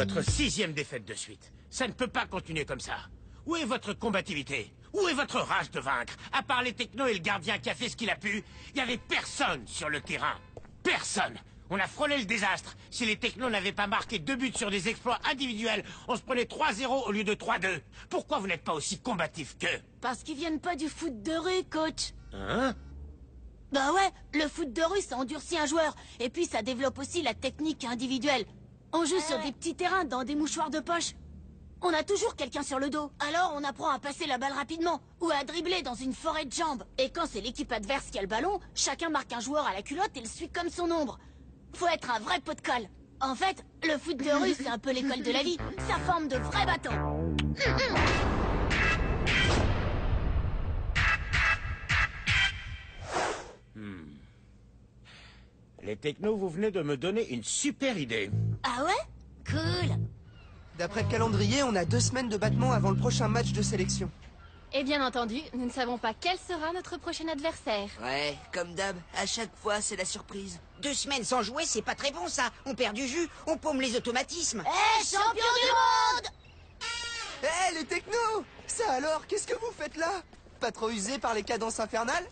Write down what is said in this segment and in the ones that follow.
votre 6e défaite de suite. Ça ne peut pas continuer comme ça. Où est votre combativité? Où est votre rage de vaincre? À part les technos et le gardien qui a fait ce qu'il a pu, il n'y avait personne sur le terrain. Personne. On a frôlé le désastre. Si les technos n'avaient pas marqué 2 buts sur des exploits individuels, on se prenait 3-0 au lieu de 3-2. Pourquoi vous n'êtes pas aussi combatif qu'eux? Parce qu'ils viennent pas du foot de rue, coach. Hein? Bah ouais, le foot de rue, ça endurcit un joueur. Et puis ça développe aussi la technique individuelle. On joue sur des petits terrains, dans des mouchoirs de poche. On a toujours quelqu'un sur le dos. Alors on apprend à passer la balle rapidement. Ou à dribbler dans une forêt de jambes. Et quand c'est l'équipe adverse qui a le ballon, chacun marque un joueur à la culotte et le suit comme son ombre. Faut être un vrai pot de colle. En fait, le foot de rue, c'est un peu l'école de la vie. Ça forme de vrais battants. Les technos, vous venez de me donner une super idée. Ah ouais? Cool. D'après le calendrier, on a 2 semaines de battement avant le prochain match de sélection. Et bien entendu, nous ne savons pas quel sera notre prochain adversaire. Ouais, comme d'hab, à chaque fois, c'est la surprise. 2 semaines sans jouer, c'est pas très bon, ça. On perd du jus, on paume les automatismes. Eh, champion du monde! Hé, les technos! Ça alors, qu'est-ce que vous faites là? Pas trop usé par les cadences infernales?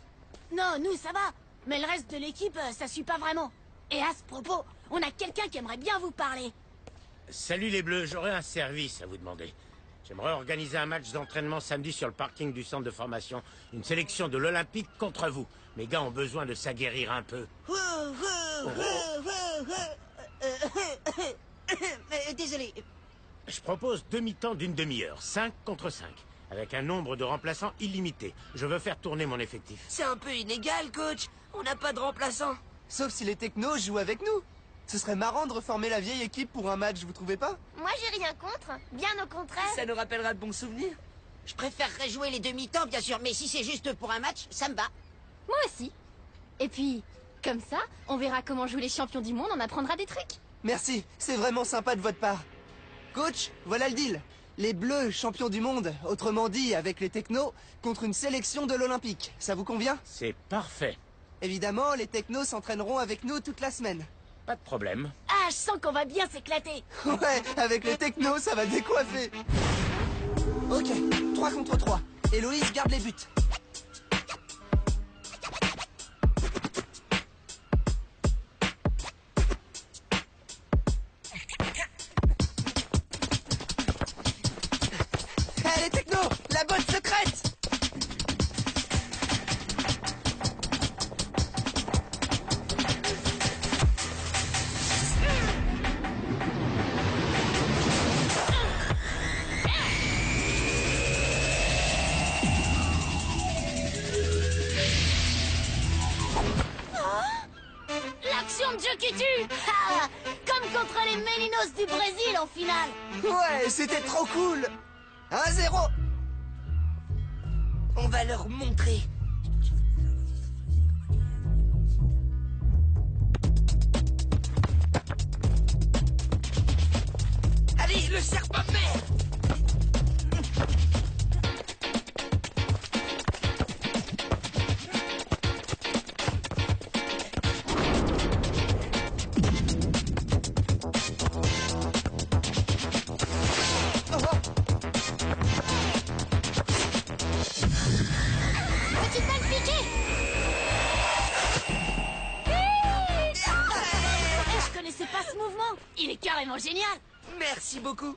Non, nous, ça va. Mais le reste de l'équipe, ça suit pas vraiment. Et à ce propos, on a quelqu'un qui aimerait bien vous parler. Salut les Bleus, j'aurais un service à vous demander. J'aimerais organiser un match d'entraînement samedi sur le parking du centre de formation. Une sélection de l'Olympique contre vous. Mes gars ont besoin de s'aguerrir un peu. Désolé. Je propose demi-temps d'une demi-heure, 5 contre 5, avec un nombre de remplaçants illimité. Je veux faire tourner mon effectif. C'est un peu illégal, coach. On n'a pas de remplaçant. Sauf si les technos jouent avec nous. Ce serait marrant de reformer la vieille équipe pour un match, vous trouvez pas? Moi, j'ai rien contre. Bien au contraire. Ça nous rappellera de bons souvenirs. Je préférerais jouer les demi-temps, bien sûr, mais si c'est juste pour un match, ça me va. Moi aussi. Et puis, comme ça, on verra comment jouent les champions du monde, on apprendra des trucs. Merci, c'est vraiment sympa de votre part. Coach, voilà le deal. Les Bleus, champions du monde, autrement dit avec les technos, contre une sélection de l'Olympique. Ça vous convient? C'est parfait. Évidemment, les technos s'entraîneront avec nous toute la semaine. Pas de problème. Ah, je sens qu'on va bien s'éclater. Ouais, avec les technos, ça va décoiffer. Ok, 3 contre 3. Héloïse garde les buts. Hé, les technos, la botte secrète! L'action de jeu qui tue. Ah, comme contre les Meninos du Brésil en finale. Ouais, c'était trop cool. 1-0. On va leur montrer. Allez, le serpent de mer! Petite balle piquée. Je connaissais pas ce mouvement. Il est carrément génial. Merci beaucoup.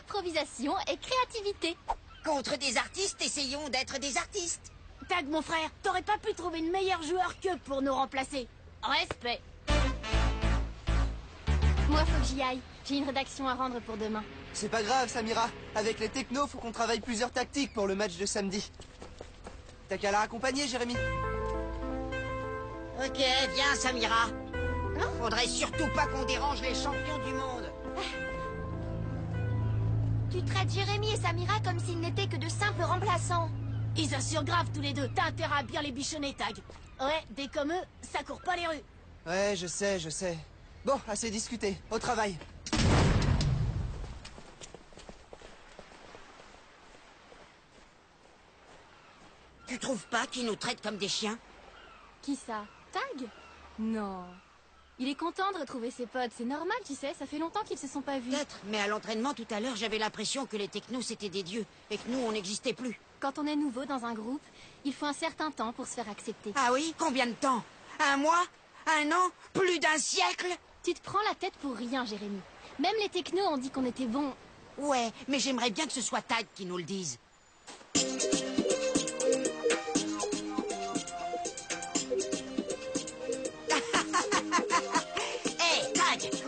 Improvisation et créativité. Contre des artistes, essayons d'être des artistes. Tag, mon frère, t'aurais pas pu trouver une meilleure joueur qu'eux pour nous remplacer. Respect. Moi, faut que j'y aille. J'ai une rédaction à rendre pour demain. C'est pas grave, Samira. Avec les technos, faut qu'on travaille plusieurs tactiques pour le match de samedi. T'as qu'à la raccompagner, Jérémy. Ok, viens, Samira. Faudrait surtout pas qu'on dérange les champions du monde. Tu traites Jérémy et Samira comme s'ils n'étaient que de simples remplaçants. Ils assurent grave tous les deux. T'as intérêt à bien les bichonner, Tag. Ouais, des comme eux, ça court pas les rues. Ouais, je sais, je sais. Bon, assez discuté. Au travail. Tu trouves pas qu'ils nous traitent comme des chiens? Qui ça? Tag? Non. Il est content de retrouver ses potes, c'est normal, tu sais, ça fait longtemps qu'ils se sont pas vus. Peut-être, mais à l'entraînement tout à l'heure, j'avais l'impression que les technos c'était des dieux et que nous on n'existait plus. Quand on est nouveau dans un groupe, il faut un certain temps pour se faire accepter. Ah oui? Combien de temps? Un mois? Un an? Plus d'un siècle? Tu te prends la tête pour rien, Jérémy. Même les technos ont dit qu'on était bons. Ouais, mais j'aimerais bien que ce soit Tag qui nous le dise.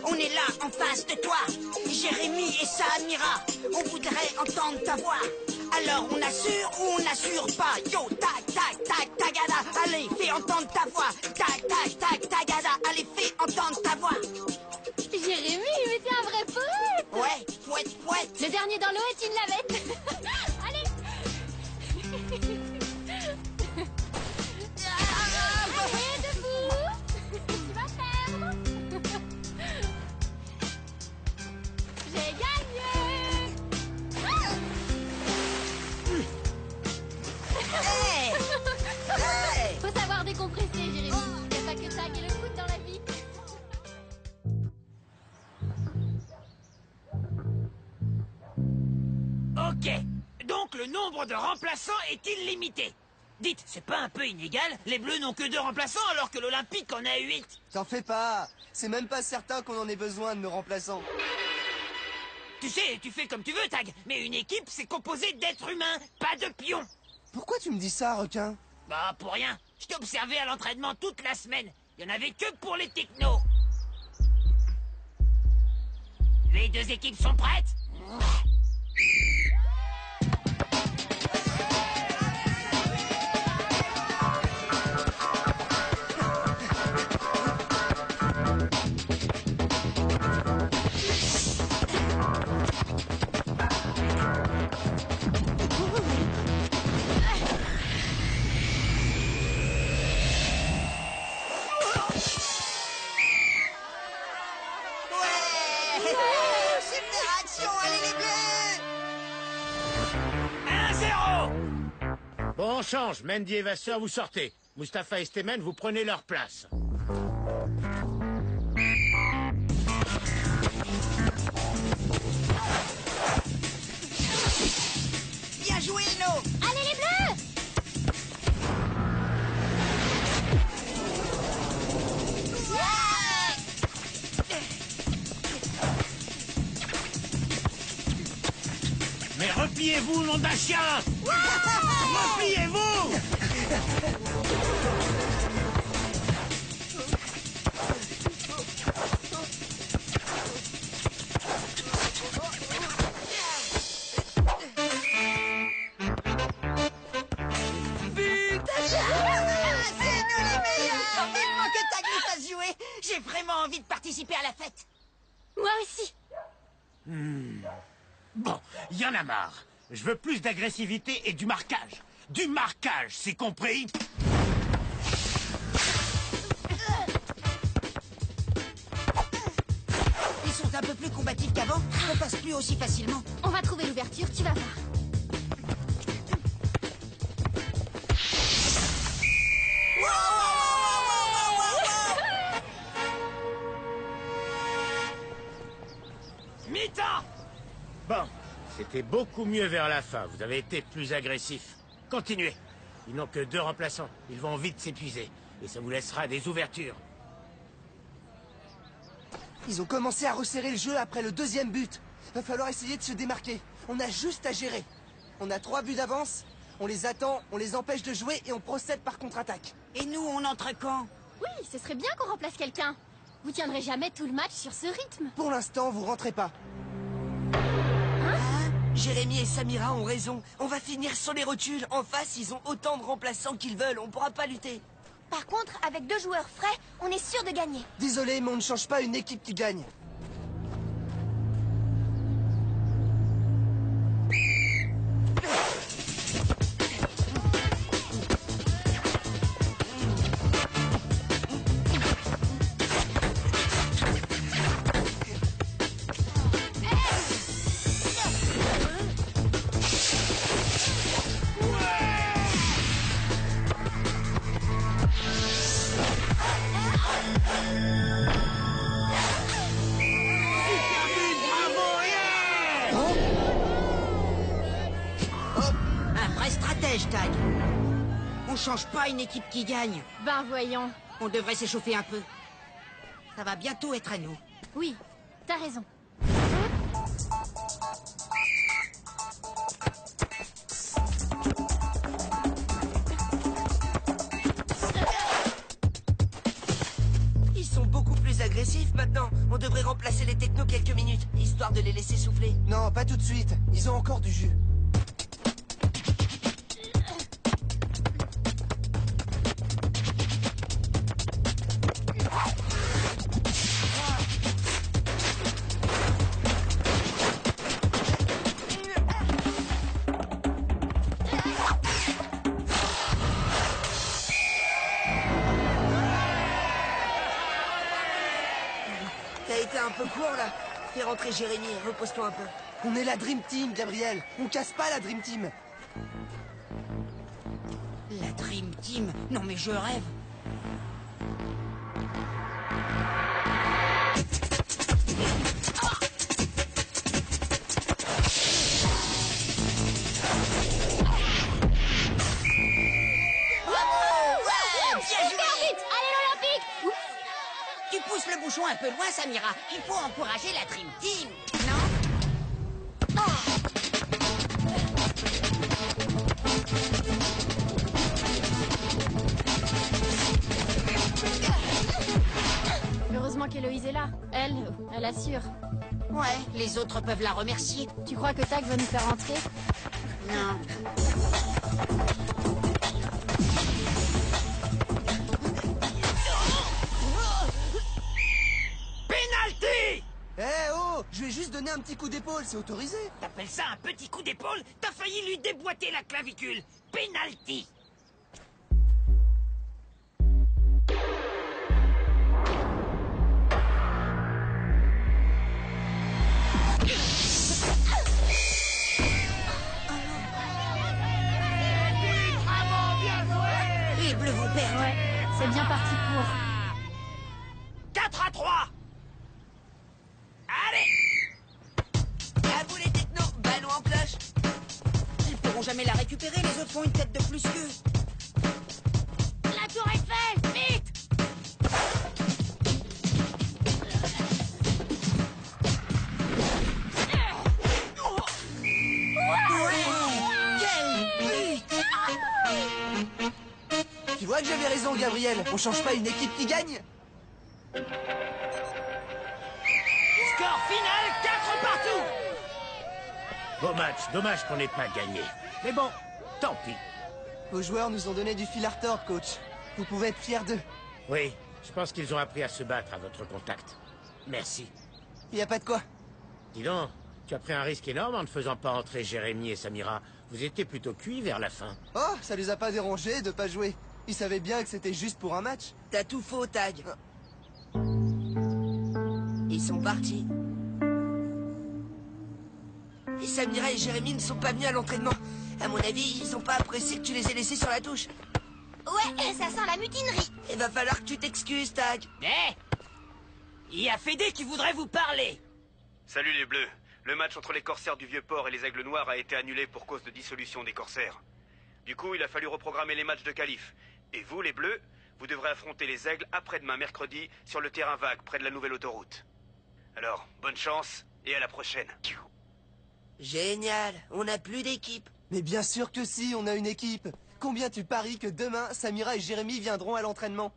On est là, en face de toi, Jérémy et Samira. On voudrait entendre ta voix. Alors on assure ou on n'assure pas? Yo, tac, tac, tac, tagada. Allez, fais entendre ta voix. Tac, tac, tac, tagada. Allez, fais entendre ta voix. Jérémy, mais t'es un vrai poète! Ouais, poète, poète. Le dernier dans l'eau est une lavette. Allez! Allez, debout! Tu vas perdre! J'ai gagné! Hey! Hey! Faut savoir décompresser, Jérémy. Y'a pas que ça qui est le foot dans la vie. Ok. Donc le nombre de remplaçants est illimité. Dites, c'est pas un peu inégal? Les Bleus n'ont que 2 remplaçants alors que l'Olympique en a 8. T'en fais pas. C'est même pas certain qu'on en ait besoin de nos remplaçants. Tu sais, tu fais comme tu veux, Tag, mais une équipe, c'est composé d'êtres humains, pas de pions. Pourquoi tu me dis ça, requin? Bah, pour rien. Je t'ai observé à l'entraînement toute la semaine. Il y en avait que pour les technos. Les 2 équipes sont prêtes? Super action, allez les Bleus! 1-0. Bon, on change. Mendy et Vasseur, vous sortez. Mustapha et Stémen, vous prenez leur place. Bien joué, Lino! Allez, les Bleus! Mais repliez-vous, nom d'un chien! Repliez-vous! C'est nous les meilleurs! Vivement que Tag nous fasse jouer! J'ai vraiment envie de participer à la fête! Moi aussi. Bon, y en a marre. Je veux plus d'agressivité et du marquage. Du marquage, c'est compris? Ils sont un peu plus combatifs qu'avant, on passe plus aussi facilement. On va trouver l'ouverture, tu vas voir. Mi-temps! Bon, c'était beaucoup mieux vers la fin. Vous avez été plus agressif. Continuez. Ils n'ont que 2 remplaçants. Ils vont vite s'épuiser. Et ça vous laissera des ouvertures. Ils ont commencé à resserrer le jeu après le 2e but. Va falloir essayer de se démarquer. On a juste à gérer. On a 3 buts d'avance. On les attend, on les empêche de jouer et on procède par contre-attaque. Et nous, on entre quand? Oui, ce serait bien qu'on remplace quelqu'un. Vous tiendrez jamais tout le match sur ce rythme. Pour l'instant, vous rentrez pas. Jérémy et Samira ont raison. On va finir sur les rotules. En face, ils ont autant de remplaçants qu'ils veulent. On pourra pas lutter. Par contre, avec 2 joueurs frais, on est sûr de gagner. Désolé, mais on ne change pas une équipe qui gagne. stratège, Tag. On change pas une équipe qui gagne. Ben voyons. On devrait s'échauffer un peu. Ça va bientôt être à nous. Oui, t'as raison. Ils sont beaucoup plus agressifs maintenant. On devrait remplacer les technos quelques minutes, histoire de les laisser souffler. Non, pas tout de suite. Ils ont encore du jus. T'as été un peu court là. Fais rentrer Jérémy, repose-toi un peu. On est la Dream Team, Gabriel. On casse pas la Dream Team. La Dream Team. Non mais je rêve. Tu pousses le bouchon un peu loin, Samira. Il faut encourager la Dream Team, non? Heureusement qu'Héloïse est là. Elle assure. Ouais, les autres peuvent la remercier. Tu crois que Tag va nous faire entrer? Non. Pénalty! Eh oh, je lui ai juste donné un petit coup d'épaule, c'est autorisé. T'appelles ça un petit coup d'épaule? T'as failli lui déboîter la clavicule. Pénalty! Les Bleus vont perdre. Ouais, c'est bien parti pour. 4-3! Allez! À vous les technos, ballon en cloche. Ils pourront jamais la récupérer, les autres font une tête de plus qu'eux. La tour Eiffel, vite! Tu vois que j'avais raison, Gabriel. On change pas une équipe qui gagne. Score final, 4 partout! Beau match, dommage qu'on n'ait pas gagné. Mais bon, tant pis. Vos joueurs nous ont donné du fil à retordre, coach. Vous pouvez être fiers d'eux. Oui, je pense qu'ils ont appris à se battre à votre contact. Merci. Y a pas de quoi. Dis donc, tu as pris un risque énorme en ne faisant pas entrer Jérémy et Samira. Vous étiez plutôt cuits vers la fin. Oh, ça les a pas dérangés de pas jouer. Ils savaient bien que c'était juste pour un match. T'as tout faux, Tag. Ils sont partis. Et Samira et Jérémy ne sont pas venus à l'entraînement. À mon avis, ils ont pas apprécié que tu les aies laissés sur la touche. Ouais, ça sent la mutinerie. Il va falloir que tu t'excuses, Tag. Eh! Il y a Fédé qui voudrait vous parler. Salut les Bleus. Le match entre les Corsaires du Vieux-Port et les Aigles Noirs a été annulé pour cause de dissolution des Corsaires. Du coup, il a fallu reprogrammer les matchs de qualif. Et vous, les Bleus, vous devrez affronter les Aigles après-demain mercredi sur le terrain vague près de la nouvelle autoroute. Alors, bonne chance et à la prochaine. Génial, on n'a plus d'équipe. Mais bien sûr que si, on a une équipe. Combien tu paries que demain, Samira et Jérémy viendront à l'entraînement?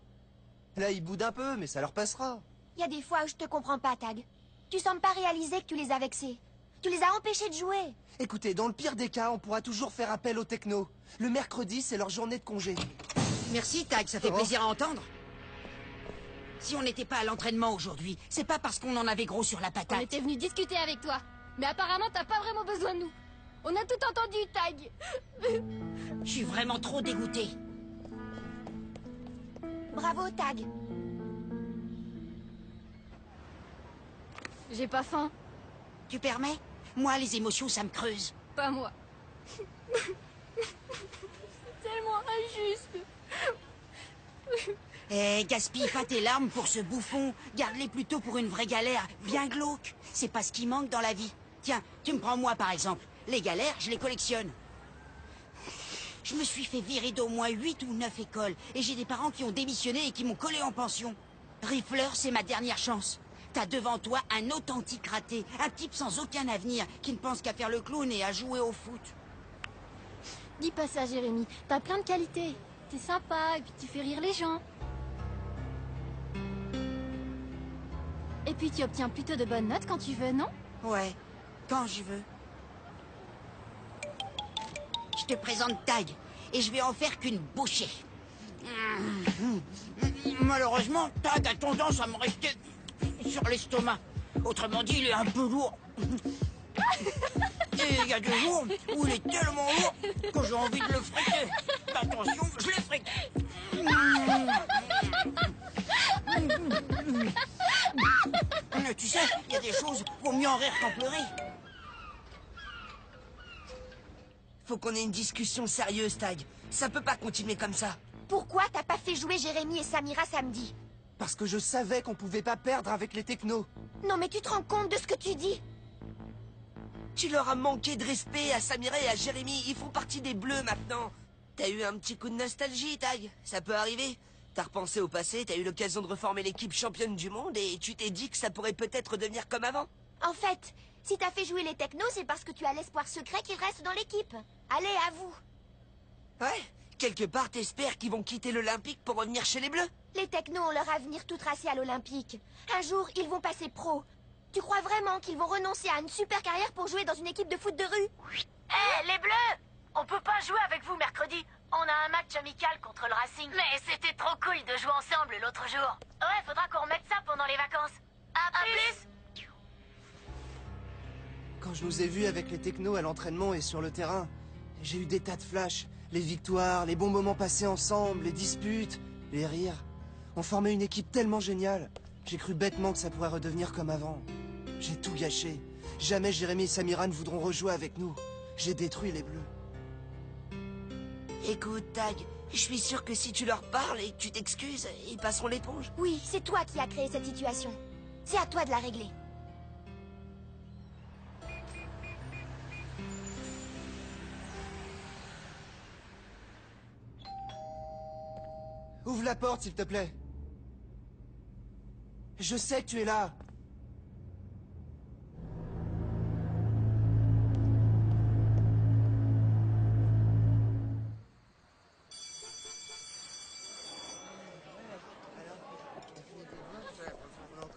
Là, ils boudent un peu, mais ça leur passera. Il y a des fois où je te comprends pas, Tag. Tu sembles pas réaliser que tu les as vexés. Tu les as empêchés de jouer. Écoutez, dans le pire des cas, on pourra toujours faire appel aux technos. Le mercredi, c'est leur journée de congé. Merci, Tag, ça fait Oh. plaisir à entendre. Si on n'était pas à l'entraînement aujourd'hui, c'est pas parce qu'on en avait gros sur la On patate. était venu discuter avec toi. Mais apparemment, t'as pas vraiment besoin de nous. On a tout entendu, Tag. Je suis vraiment trop dégoûté. Bravo, Tag. J'ai pas faim. Tu permets? Moi, les émotions, ça me creuse. Pas moi. C'est tellement injuste. Eh, gaspille pas tes larmes pour ce bouffon. Garde-les plutôt pour une vraie galère, bien glauque. C'est pas ce qui manque dans la vie. Tiens, tu me prends moi par exemple. Les galères, je les collectionne. Je me suis fait virer d'au moins 8 ou 9 écoles. Et j'ai des parents qui ont démissionné et qui m'ont collé en pension. Rifler, c'est ma dernière chance. T'as devant toi un authentique raté. Un type sans aucun avenir, qui ne pense qu'à faire le clown et à jouer au foot. Dis pas ça, Jérémy. T'as plein de qualités. T'es sympa et puis tu fais rire les gens. Et puis tu obtiens plutôt de bonnes notes quand tu veux, non? Ouais, quand je veux. Je te présente Tag, et je vais en faire qu'une bouchée. Malheureusement, Tag a tendance à me rester sur l'estomac. Autrement dit, il est un peu lourd. Et il y a des jours où il est tellement lourd que j'ai envie de le friter. Attention, je le frite. Tu sais, il y a des choses, vaut mieux en rire qu'en pleurer. Faut qu'on ait une discussion sérieuse, Tag. Ça peut pas continuer comme ça. Pourquoi t'as pas fait jouer Jérémy et Samira samedi? Parce que je savais qu'on pouvait pas perdre avec les technos. Non mais tu te rends compte de ce que tu dis? Tu leur as manqué de respect à Samira et à Jérémy. Ils font partie des Bleus maintenant. T'as eu un petit coup de nostalgie, Tag. Ça peut arriver. T'as repensé au passé, t'as eu l'occasion de reformer l'équipe championne du monde et tu t'es dit que ça pourrait peut-être devenir comme avant. En fait, si t'as fait jouer les technos, c'est parce que tu as l'espoir secret qu'ils restent dans l'équipe. Allez, avoue. Ouais, quelque part t'espères qu'ils vont quitter l'Olympique pour revenir chez les Bleus. Les technos ont leur avenir tout tracé à l'Olympique. Un jour, ils vont passer pro. Tu crois vraiment qu'ils vont renoncer à une super carrière pour jouer dans une équipe de foot de rue? Hé, les Bleus! On peut pas jouer avec vous mercredi. On a un match amical contre le Racing. Mais c'était trop cool de jouer ensemble l'autre jour. Ouais, faudra qu'on remette ça pendant les vacances. À plus! Quand je nous ai vus avec les technos à l'entraînement et sur le terrain, j'ai eu des tas de flashs. Les victoires, les bons moments passés ensemble, les disputes, les rires. On formait une équipe tellement géniale. J'ai cru bêtement que ça pourrait redevenir comme avant. J'ai tout gâché. Jamais Jérémy et Samira ne voudront rejouer avec nous. J'ai détruit les Bleus. Écoute, Tag, je suis sûr que si tu leur parles et que tu t'excuses, ils passeront l'éponge. Oui, c'est toi qui as créé cette situation. C'est à toi de la régler. Ouvre la porte, s'il te plaît. Je sais que tu es là.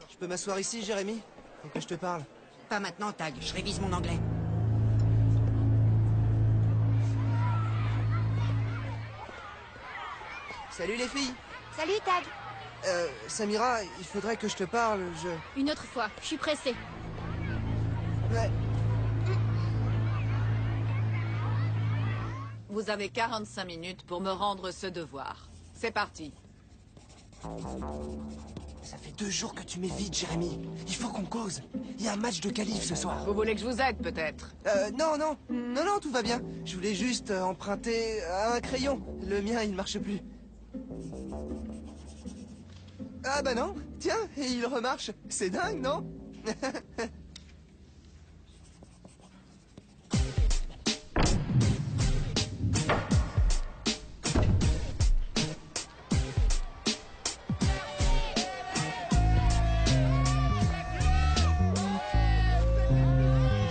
Je peux m'asseoir ici, Jérémy? Faut que je te parle. Pas maintenant, Tag, je révise mon anglais. Salut les filles. Salut, Tag. Samira, il faudrait que je te parle, Une autre fois, je suis pressée. Ouais. Vous avez 45 minutes pour me rendre ce devoir. C'est parti. Ça fait 2 jours que tu m'évites, Jérémy. Il faut qu'on cause. Il y a un match de qualif ce soir. Vous voulez que je vous aide, peut-être? Non, tout va bien. Je voulais juste emprunter un crayon. Le mien, il ne marche plus. Ah bah non, tiens, et il remarche. C'est dingue, non? Je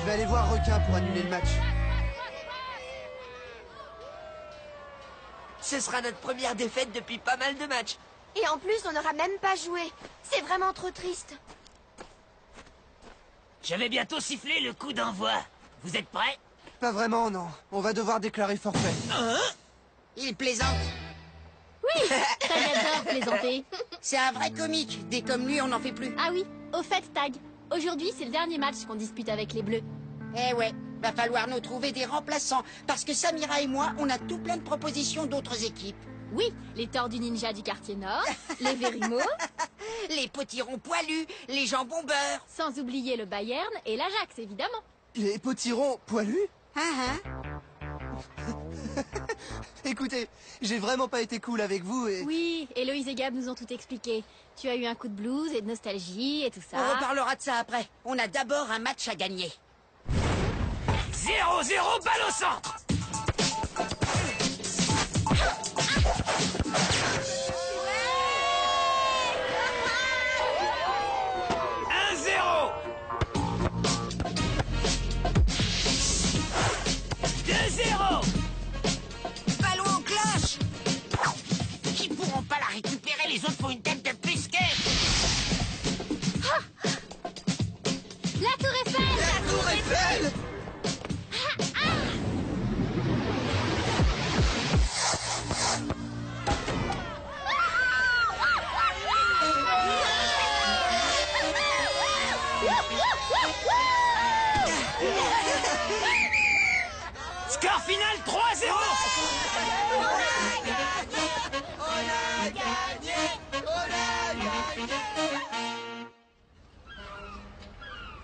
vais aller voir Requin pour annuler le match. Ce sera notre première défaite depuis pas mal de matchs. Et en plus, on n'aura même pas joué. C'est vraiment trop triste. Je vais bientôt siffler le coup d'envoi. Vous êtes prêts? Pas vraiment, non. On va devoir déclarer forfait. Il plaisante. Oui, Tag adore plaisanter. C'est un vrai comique. Des comme lui, on n'en fait plus. Ah oui, au fait, Tag, aujourd'hui c'est le dernier match qu'on dispute avec les Bleus. Eh ouais, va falloir nous trouver des remplaçants. Parce que Samira et moi, on a tout plein de propositions d'autres équipes. Oui, les Tordus Ninja du quartier nord, les Vérimo, Les potirons poilus, les jambons beurre. sans oublier le Bayern et l'Ajax, évidemment. Les potirons poilus? Hein? Écoutez, j'ai vraiment pas été cool avec vous et... Oui, Héloïse et Gab nous ont tout expliqué. Tu as eu un coup de blues et de nostalgie et tout ça. On reparlera de ça après. On a d'abord un match à gagner. 0-0, balle au centre. les autres font une tête de pisquet. La tour Eiffel! La tour Eiffel! Score final 3-0. On a gagné!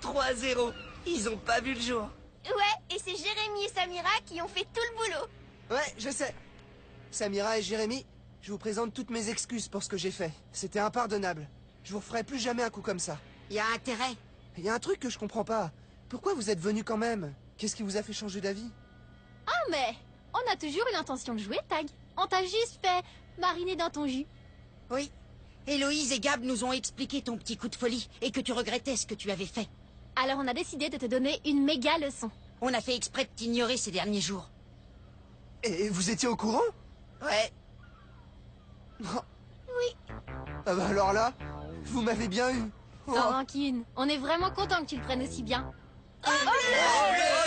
3-0. Ils ont pas vu le jour. Ouais, et c'est Jérémy et Samira qui ont fait tout le boulot. Ouais, je sais. Samira et Jérémy, je vous présente toutes mes excuses pour ce que j'ai fait. C'était impardonnable. Je vous referai plus jamais un coup comme ça. Y a intérêt. Il y a un truc que je comprends pas. Pourquoi vous êtes venus quand même? Qu'est-ce qui vous a fait changer d'avis? Ah mais, on a toujours eu l'intention de jouer, Tag. On t'a juste fait mariner dans ton jus. Oui. Héloïse et Gab nous ont expliqué ton petit coup de folie et que tu regrettais ce que tu avais fait. Alors on a décidé de te donner une méga leçon. On a fait exprès de t'ignorer ces derniers jours. Et vous étiez au courant? Ouais. Oui. Ah bah alors là, vous m'avez bien eu. Oh. Sans rancune, on est vraiment content que tu le prennes aussi bien. Oh, bleu!